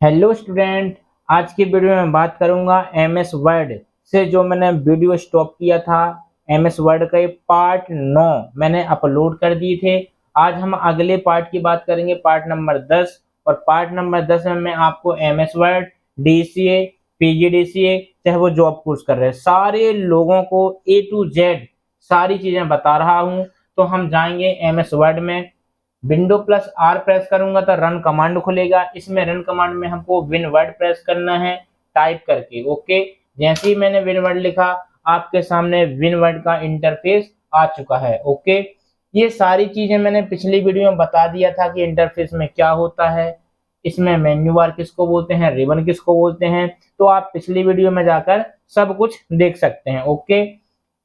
Hello student. आज की video में बात करूंगा एमएस वर्ड से जो मैंने वीडियो स्टॉप किया था। एमएस वर्ड का ये पार्ट 9 मैंने अपलोड कर दिए थे। आज हम अगले पार्ट की बात करेंगे, पार्ट नंबर 10। और पार्ट नंबर 10 में मैं आपको एमएस वर्ड, डीसीए, पीजीडीसीए, चाहे वो जॉब कोर्स कर रहे हैं, सारे लोगों को ए टू जेड सारी चीजें बता रहा हूं। तो हम जाएंगे एमएस वर्ड में। विंडो प्लस आर प्रेस करूंगा तो रन कमांड खुलेगा। इसमें रन कमांड में हमको विन वर्ड प्रेस करना है टाइप करके। ओके, जैसे ही मैंने विन वर्ड लिखा, आपके सामने विन वर्ड का इंटरफेस आ चुका है। ओके, ये सारी चीजें मैंने पिछली वीडियो में बता दिया था कि इंटरफेस में क्या होता है, इसमें मेन्यू बार किसको बोलते हैं, रिबन किसको बोलते हैं। तो आप पिछली वीडियो में जाकर सब कुछ देख सकते हैं। ओके,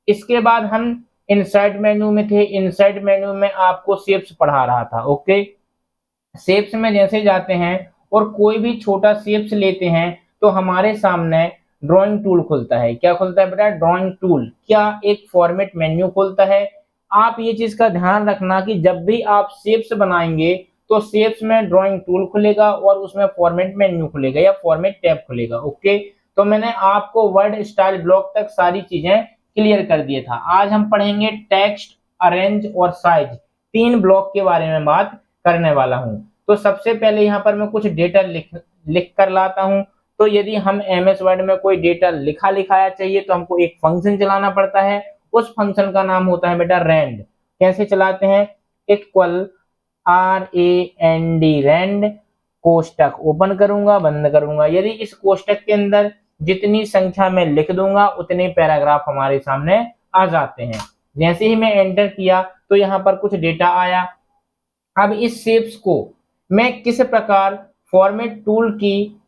इसके बाद हम इंसर्ट मेन्यू में थे। इंसर्ट मेन्यू में आपको शेप्स पढ़ा रहा था। ओके, शेप्स में जैसे जाते हैं और कोई भी छोटा शेप्स लेते हैं तो हमारे सामने ड्राइंग टूल खुलता है। क्या खुलता है बेटा? Drawing tool. क्या? एक फॉर्मेट मेन्यू खुलता है। आप ये चीज का ध्यान रखना कि जब भी आप शेप्स बनाएंगे तो शेप्स में ड्राइंग टूल खुलेगा और उसमें फॉर्मेट मेन्यू खुलेगा या फॉर्मेट टैब खुलेगा। ओके, तो मैंने आपको वर्ड स्टाइल ब्लॉक तक सारी चीजें क्लियर कर दिए था। आज हम पढ़ेंगे टेक्स्ट, अरेंज और साइज, तीन ब्लॉक के बारे में बात करने वाला हूं। तो सबसे पहले यहाँ पर मैं कुछ डेटा लिख कर लाता हूं। तो यदि हम एमएस वर्ड में कोई डेटा लिखाया चाहिए तो हमको एक फंक्शन चलाना पड़ता है। उस फंक्शन का नाम होता है बेटा रेंड। कैसे चलाते हैं? Equal RAND, rand. कोष्टक ओपन करूंगा, बंद करूंगा। यदि इस कोष्टक के अंदर जितनी संख्या में लिख दूंगा उतने पैराग्राफ हमारे सामने आ जाते हैं। जैसे ही मैं एंटर किया तो यहाँ पर कुछ डेटा आया। अब इस शेप्स को मैं किस प्रकार फॉर्मेट टूल की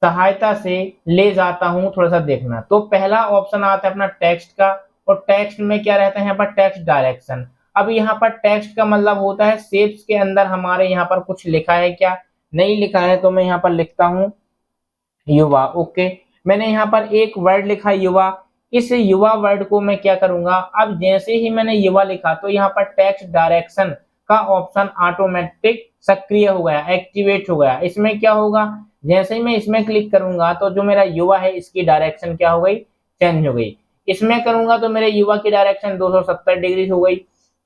सहायता से ले जाता हूं, थोड़ा सा देखना। तो पहला ऑप्शन आता है अपना टेक्स्ट का, और टेक्स्ट में क्या रहता है यहाँ पर? Text direction. अब यहाँ पर टेक्स्ट का मतलब होता है शेप्स के अंदर हमारे यहाँ पर कुछ लिखा है क्या, नहीं लिखा है, तो मैं यहाँ पर लिखता हूँ युवा। ओके, मैंने यहाँ पर एक वर्ड लिखा युवा। इस युवा वर्ड को मैं क्या करूंगा, अब जैसे ही मैंने युवा लिखा तो यहाँ पर टेक्स्ट डायरेक्शन का ऑप्शन ऑटोमेटिक सक्रिय हो गया, एक्टिवेट हो गया। इसमें क्या होगा, जैसे ही मैं इसमें क्लिक करूंगा तो जो मेरा युवा है इसकी डायरेक्शन क्या हो गई, चेंज हो गई। इसमें करूंगा तो मेरे युवा की डायरेक्शन 270 डिग्री हो गई।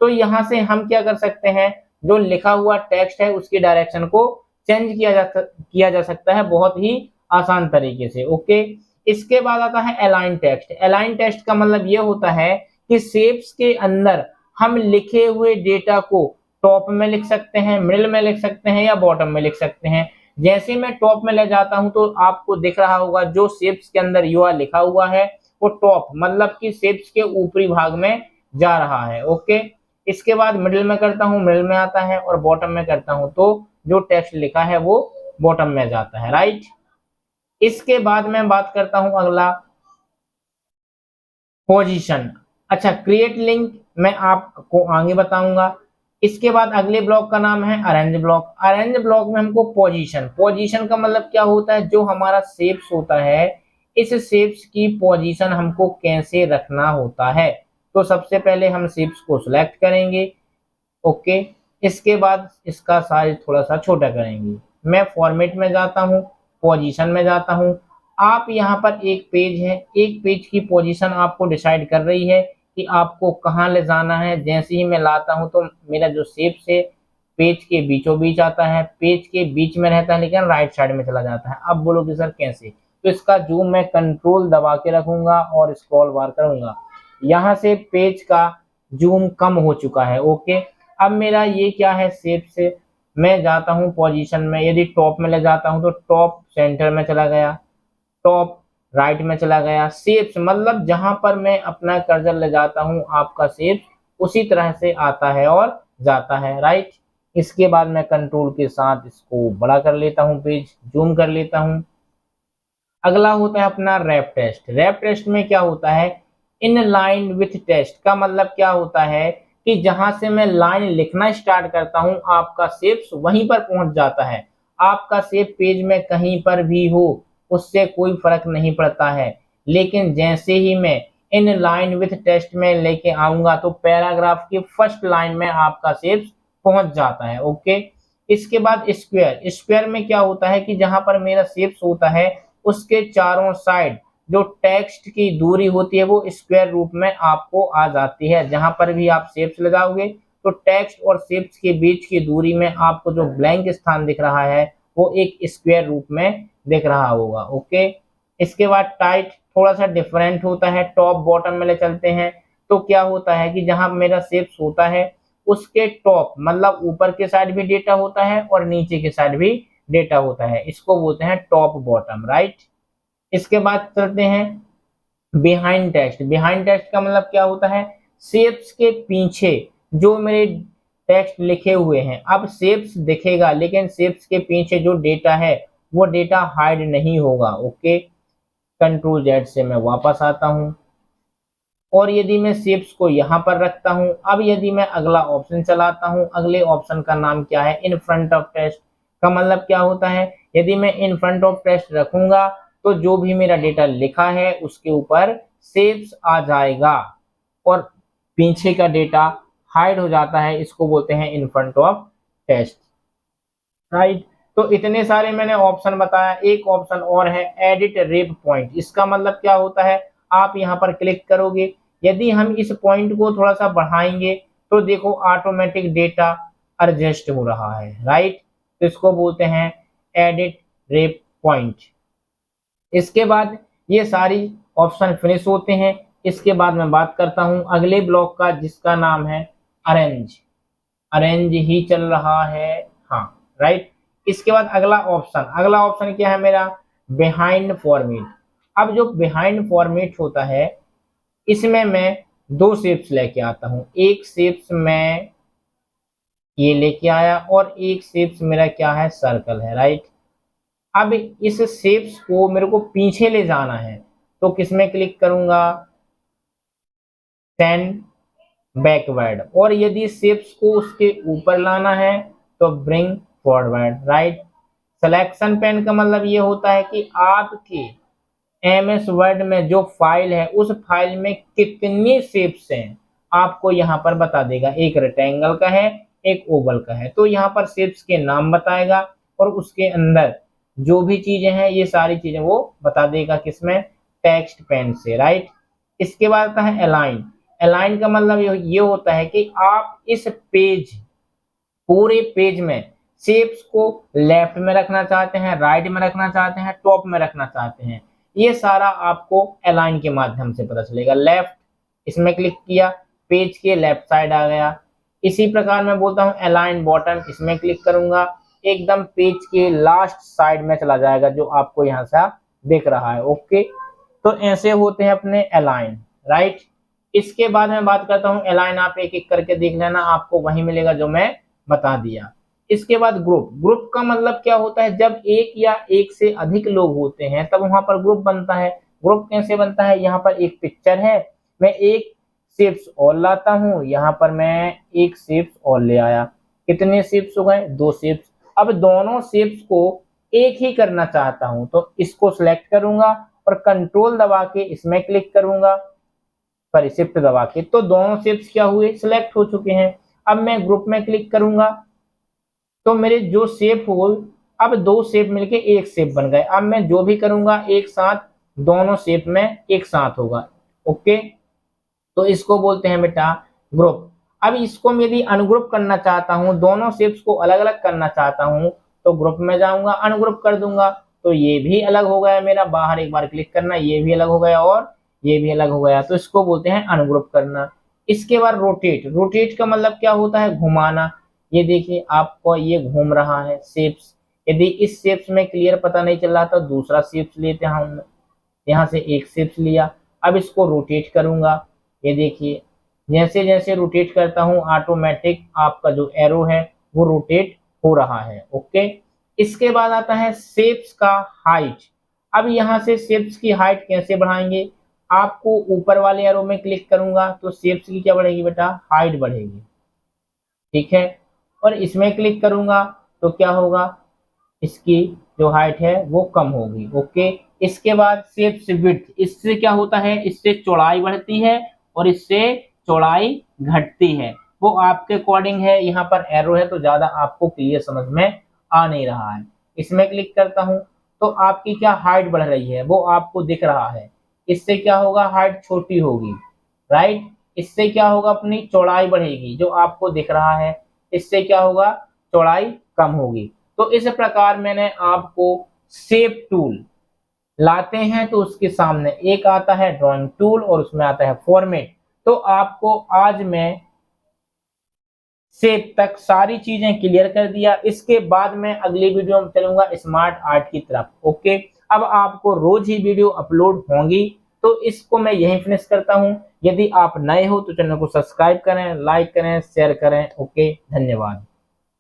तो यहाँ से हम क्या कर सकते हैं, जो लिखा हुआ टेक्स्ट है उसकी डायरेक्शन को चेंज किया जा सकता है बहुत ही आसान तरीके से। ओके, इसके बाद आता है अलाइन टेक्स्ट। अलाइन टेक्स्ट का मतलब ये होता है कि शेप्स के अंदर हम लिखे हुए डेटा को टॉप में लिख सकते हैं, मिडिल में लिख सकते हैं या बॉटम में लिख सकते हैं। जैसे मैं टॉप में ले जाता हूं तो आपको दिख रहा होगा जो शेप्स के अंदर युवा लिखा हुआ है वो टॉप मतलब कि शेप्स के ऊपरी भाग में जा रहा है। ओके, इसके बाद मिडिल में करता हूं, मिडिल में आता है, और बॉटम में करता हूं तो जो टेक्स्ट लिखा है वो बॉटम में जाता है। राइट, इसके बाद मैं बात करता हूं अगला, पोजीशन। अच्छा, क्रिएट लिंक मैं आपको आगे बताऊंगा। इसके बाद अगले ब्लॉक का नाम है अरेंज ब्लॉक। अरेंज ब्लॉक में हमको पोजीशन, पोजीशन का मतलब क्या होता है, जो हमारा शेप्स होता है इस शेप्स की पोजीशन हमको कैसे रखना होता है। तो सबसे पहले हम शेप्स को सिलेक्ट करेंगे। ओके, इसके बाद इसका साइज थोड़ा सा छोटा करेंगे। मैं फॉर्मेट में जाता हूँ, पोजीशन में जाता हूँ। आप यहाँ पर एक पेज है, एक पेज की पोजीशन आपको डिसाइड कर रही है कि आपको कहाँ ले जाना है। जैसे ही मैं लाता हूँ तो मेरा जो शेप्स है पेज के बीचों बीच आता है, पेज के बीच में रहता है लेकिन राइट साइड में चला जाता है। अब बोलो कि सर कैसे? तो इसका जूम मैं कंट्रोल दबा के रखूंगा और स्क्रॉल बार करूंगा। यहाँ से पेज का जूम कम हो चुका है। ओके, अब मेरा ये क्या है, शेप से मैं जाता हूँ पोजीशन में। यदि टॉप में ले जाता हूँ तो टॉप सेंटर में चला गया, टॉप राइट में चला गया। शेप्स मतलब जहां पर मैं अपना कर्सर ले जाता हूँ आपका शेप उसी तरह से आता है और जाता है। राइट, इसके बाद मैं कंट्रोल के साथ इसको बड़ा कर लेता हूँ, पेज जूम कर लेता हूँ। अगला होता है अपना रैप टेस्ट। रैप टेस्ट में क्या होता है, इन लाइन विथ टेस्ट का मतलब क्या होता है कि जहां से मैं लाइन लिखना स्टार्ट करता हूं आपका शेप्स वहीं पर पहुंच जाता है। आपका शेप पेज में कहीं पर भी हो उससे कोई फर्क नहीं पड़ता है, लेकिन जैसे ही मैं इन लाइन विथ टेस्ट में लेके आऊंगा तो पैराग्राफ की फर्स्ट लाइन में आपका शेप्स पहुंच जाता है। ओके, इसके बाद स्क्वायर, स्क्वायर में क्या होता है कि जहां पर मेरा शेप्स होता है उसके चारों साइड जो टेक्स्ट की दूरी होती है वो स्क्वायर रूप में आपको आ जाती है। जहां पर भी आप शेप्स लगाओगे तो टेक्स्ट और शेप्स के बीच की दूरी में आपको जो ब्लैंक स्थान दिख रहा है वो एक स्क्वायर रूप में दिख रहा होगा। ओके, इसके बाद टाइट थोड़ा सा डिफरेंट होता है, टॉप बॉटम में ले चलते हैं। तो क्या होता है कि जहां मेरा शेप्स होता है उसके टॉप मतलब ऊपर के साइड भी डेटा होता है और नीचे के साइड भी डेटा होता है, इसको बोलते हैं टॉप बॉटम, राइट। इसके बाद चलते हैं बिहाइंड टेक्स्ट। बिहाइंड टेक्स्ट का मतलब क्या होता है, शेप्स के पीछे जो मेरे टेक्स्ट लिखे हुए हैं, अब शेप्स दिखेगा लेकिन शेप्स के पीछे जो डेटा है वो डेटा हाइड नहीं होगा। ओके, कंट्रोल जेड से मैं वापस आता हूं और यदि मैं शेप्स को यहां पर रखता हूं, अब यदि मैं अगला ऑप्शन चलाता हूं, अगले ऑप्शन का नाम क्या है, इन फ्रंट ऑफ टेक्स्ट का मतलब क्या होता है, यदि मैं इन फ्रंट ऑफ टेक्स्ट रखूंगा तो जो भी मेरा डेटा लिखा है उसके ऊपर शेप्स आ जाएगा और पीछे का डेटा हाइड हो जाता है, इसको बोलते हैं in front of text, right. तो इतने सारे मैंने ऑप्शन बताया। एक ऑप्शन और है एडिट रेप पॉइंट। इसका मतलब क्या होता है, आप यहाँ पर क्लिक करोगे, यदि हम इस पॉइंट को थोड़ा सा बढ़ाएंगे तो देखो ऑटोमेटिक डेटा एडजस्ट हो रहा है, राइट। तो इसको बोलते हैं एडिट रेप पॉइंट। इसके बाद ये सारी ऑप्शन फिनिश होते हैं। इसके बाद मैं बात करता हूँ अगले ब्लॉक का जिसका नाम है अरेंज। अरेंज ही चल रहा है, हाँ, राइट। इसके बाद अगला ऑप्शन क्या है मेरा, बिहाइंड फॉर्मेट। अब जो बिहाइंड फॉर्मेट होता है इसमें मैं दो शेप्स लेके आता हूं, एक शेप्स मैं ये लेके आया और एक शेप्स मेरा क्या है, सर्कल है, राइट। अब इस शेप्स को मेरे को पीछे ले जाना है तो किसमें क्लिक करूंगा, सेंड बैकवर्ड, और यदि शेप्स को उसके ऊपर लाना है तो bring forward, right. Selection pen का मतलब ये होता है कि आपके एमएस वर्ड में जो फाइल है उस फाइल में कितनी शेप्स हैं आपको यहाँ पर बता देगा। एक रेक्टेंगल का है, एक ओवल का है, तो यहाँ पर शेप्स के नाम बताएगा और उसके अंदर जो भी चीजें हैं ये सारी चीजें वो बता देगा, किसमें, टेक्स्ट पेन से, राइट। इसके बाद आता है अलाइन। अलाइन का मतलब ये होता है कि आप इस पेज, पूरे पेज में शेप्स को लेफ्ट में रखना चाहते हैं, राइट में रखना चाहते हैं, टॉप में रखना चाहते हैं, ये सारा आपको अलाइन के माध्यम से पता चलेगा। लेफ्ट, इसमें क्लिक किया, पेज के लेफ्ट साइड आ गया। इसी प्रकार मैं बोलता हूँ अलाइन बॉटम, इसमें क्लिक करूंगा एकदम पेज के लास्ट साइड में चला जाएगा जो आपको यहाँ से दिख रहा है। ओके, तो ऐसे होते हैं अपने अलाइन, राइट। इसके बाद मैं बात करता हूँ अलाइन, आप एक एक करके देख लेना, आपको वही मिलेगा जो मैं बता दिया। इसके बाद ग्रुप। ग्रुप का मतलब क्या होता है, जब एक या एक से अधिक लोग होते हैं तब वहां पर ग्रुप बनता है। ग्रुप कैसे बनता है, यहाँ पर एक पिक्चर है, मैं एक शेप्स और लाता हूँ, यहाँ पर मैं एक शेप्स और ले आया, कितने शेप्स हो गए, दो शेप्स। अब दोनों शेप्स को एक ही करना चाहता हूं तो इसको सिलेक्ट करूंगा और कंट्रोल दबा के इसमें क्लिक करूंगा, सॉरी शिफ्ट दबा के, तो दोनों शेप्स क्या हुए, सिलेक्ट हो चुके हैं। अब मैं ग्रुप में क्लिक करूंगा तो मेरे जो शेप हो, अब दो शेप मिलके एक शेप बन गए। अब मैं जो भी करूंगा एक साथ दोनों शेप में एक साथ होगा। ओके, तो इसको बोलते हैं बेटा ग्रुप। अब इसको मैं यदि अनग्रुप करना चाहता हूं, दोनों शेप्स को अलग अलग करना चाहता हूं, तो ग्रुप में जाऊंगा, अनग्रुप कर दूंगा, तो ये भी अलग हो गया मेरा, बाहर एक बार क्लिक करना, ये भी अलग हो गया और ये भी अलग हो गया, तो इसको बोलते हैं अनग्रुप करना। इसके बाद रोटेट। रोटेट का मतलब क्या होता है, घुमाना। ये देखिए आपको ये घूम रहा है शेप्स, यदि इस शेप्स में क्लियर पता नहीं चल रहा तो दूसरा शेप्स लेते हैं हम, यहाँ से एक शेप्स लिया। अब इसको रोटेट करूंगा, ये देखिए जैसे जैसे रोटेट करता हूं ऑटोमेटिक आपका जो एरो है वो रोटेट हो रहा है। ओके, इसके बाद आता है शेप्स का हाइट। अब यहाँ से शेप्स की हाइट कैसे बढ़ाएंगे, आपको ऊपर वाले एरो में क्लिक करूंगा तो शेप्स की क्या बढ़ेगी बेटा, हाइट बढ़ेगी, ठीक है। और इसमें क्लिक करूंगा तो क्या होगा, इसकी जो हाइट है वो कम होगी। ओके, इसके बाद शेप्स विड्थ, इससे क्या होता है, इससे चौड़ाई बढ़ती है और इससे चौड़ाई घटती है। वो आपके अकॉर्डिंग है, यहाँ पर एरो है तो ज़्यादा आपको क्लियर समझ में आ नहीं रहा है। इसमें क्लिक करता हूँ तो आपकी क्या हाइट बढ़ रही है वो आपको दिख रहा है। इससे क्या होगा, हाइट छोटी होगी, राइट। इससे क्या होगा, अपनी चौड़ाई बढ़ेगी जो आपको दिख रहा है। इससे क्या होगा, चौड़ाई कम होगी। तो इस प्रकार मैंने आपको शेप टूल लाते हैं तो उसके सामने एक आता है ड्राइंग टूल और उसमें आता है फॉर्मेट। तो आपको आज मैं शेप तक सारी चीजें क्लियर कर दिया। इसके बाद मैं अगली वीडियो में चलूंगा स्मार्ट आर्ट की तरफ। ओके, अब आपको रोज ही वीडियो अपलोड होंगी, तो इसको मैं यहीं फिनिश करता हूं। यदि आप नए हो तो चैनल को सब्सक्राइब करें, लाइक करें, शेयर करें। ओके, धन्यवाद।